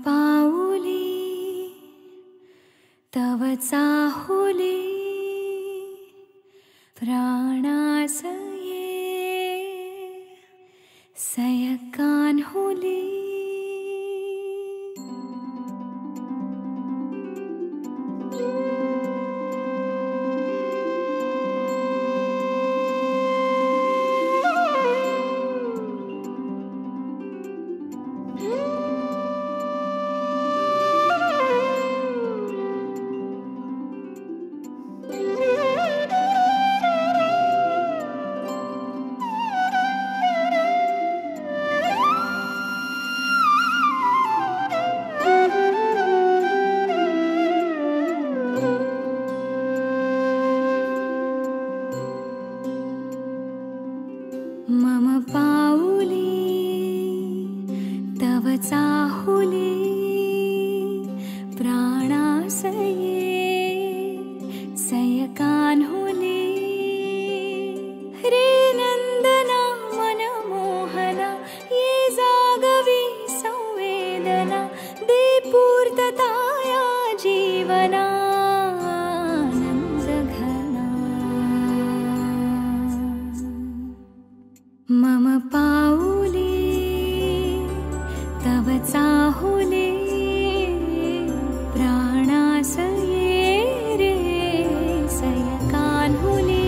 पाऊली तव चाहुली प्राणासये सयकान्हुली मम पाऊली तव चाहुली प्राणासये सयकान्हुली रे नंदना मनमोहना ये जागवी संवेदना दे पूर्तताया जीवना मम पाऊली तव चाहुली प्राणासये रे सयकान्हुली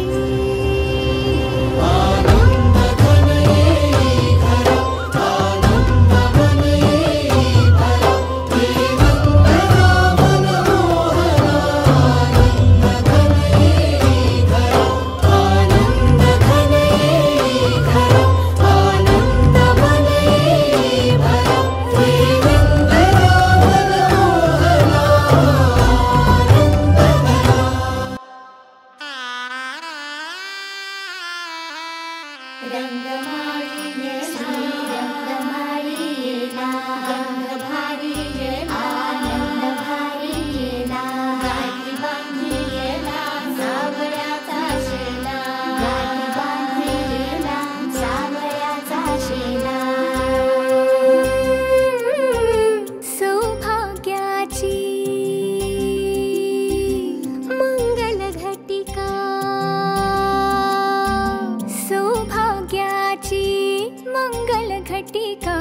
मंगल घटिका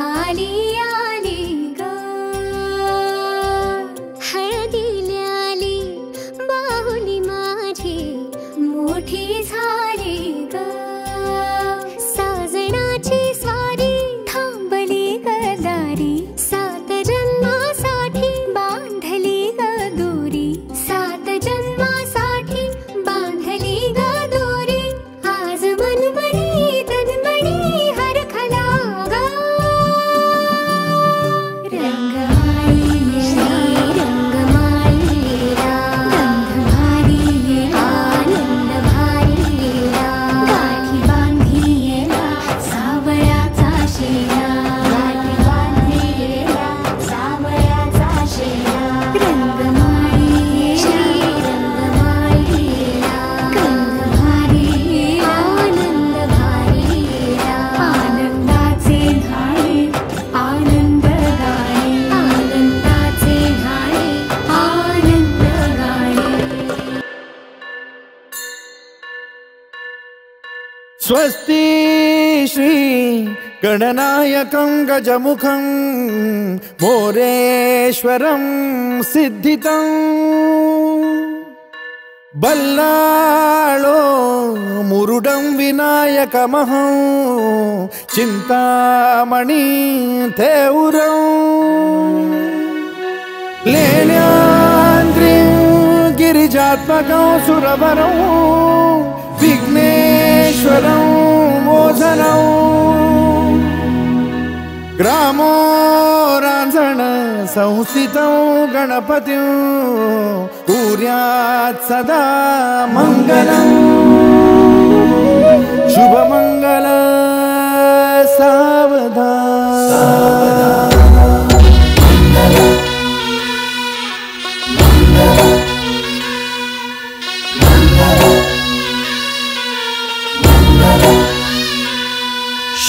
आली आली ग हळदीला आली बाहुली माझी मोठी झाली ग साजणाची स्वारी थांबली ग दारी 7 जन्मासाठी बांधली ग दोरी 7 जन्मासाठी बांधली ग दोरी आज मनमनी स्वस्ति श्री गणनायकं गजमुखं मोरेश्वरं सिद्धितं बल्लाळो मुरुडं विनायकमहं चिंतामणि थेउरं लेल्याद्रिं गिरिजात्मकं सुरवरं विघ्नेश्वरं मोझनं ग्रामो रांझण संस्थितं गणपतिं कुर्यात् सदा मंगलं शुभमंगल सावधान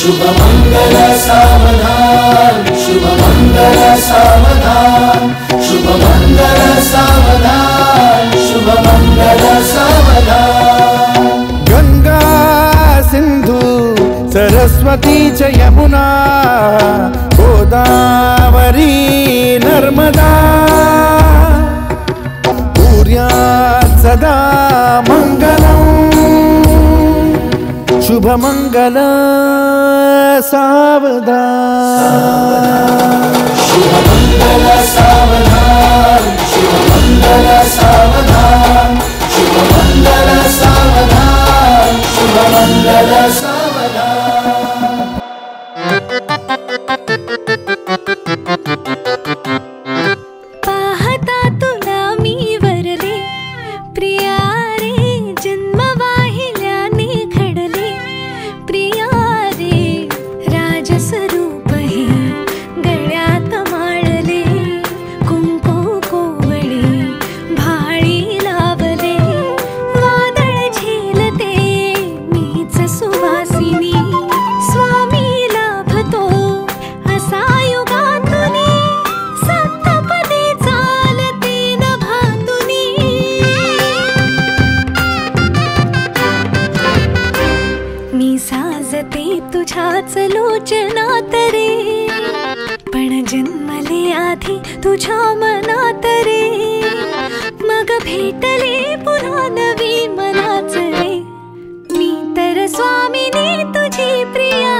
शुभ मंगल सावधान शुभ मंगल सावधान शुभ मंगल सावधान शुभ मंगल सावधान गंगा सिंधु सरस्वती च यमुना गोदावरी नर्मदा कुर्यात् सदा मंगलम् शुभ मंगल सावधान शुभ मंगल सावधान शुभ मंगल सावधान शुभ मंगल सावधान शुभ मंगल सावधान पाहता तुला मी वरले प्रिया रे जन्म वाहिल्याने घडले प्रिया रे राजस्वरूप हे गळ्यात माळले कुंकू कोवळे भाळी लावले वादळ झेलते मीच सुवासिनी स्वामी लाभतो असा युगातुनी सप्तपदी चालते नभातुनी मी साजते तुझ्याच लोचनात रे पण जन्मले आधी तुझ्या मनात रे मग भेटले पुन्हा नवी मनाच रे मी तर स्वामिनी तुझी प्रिया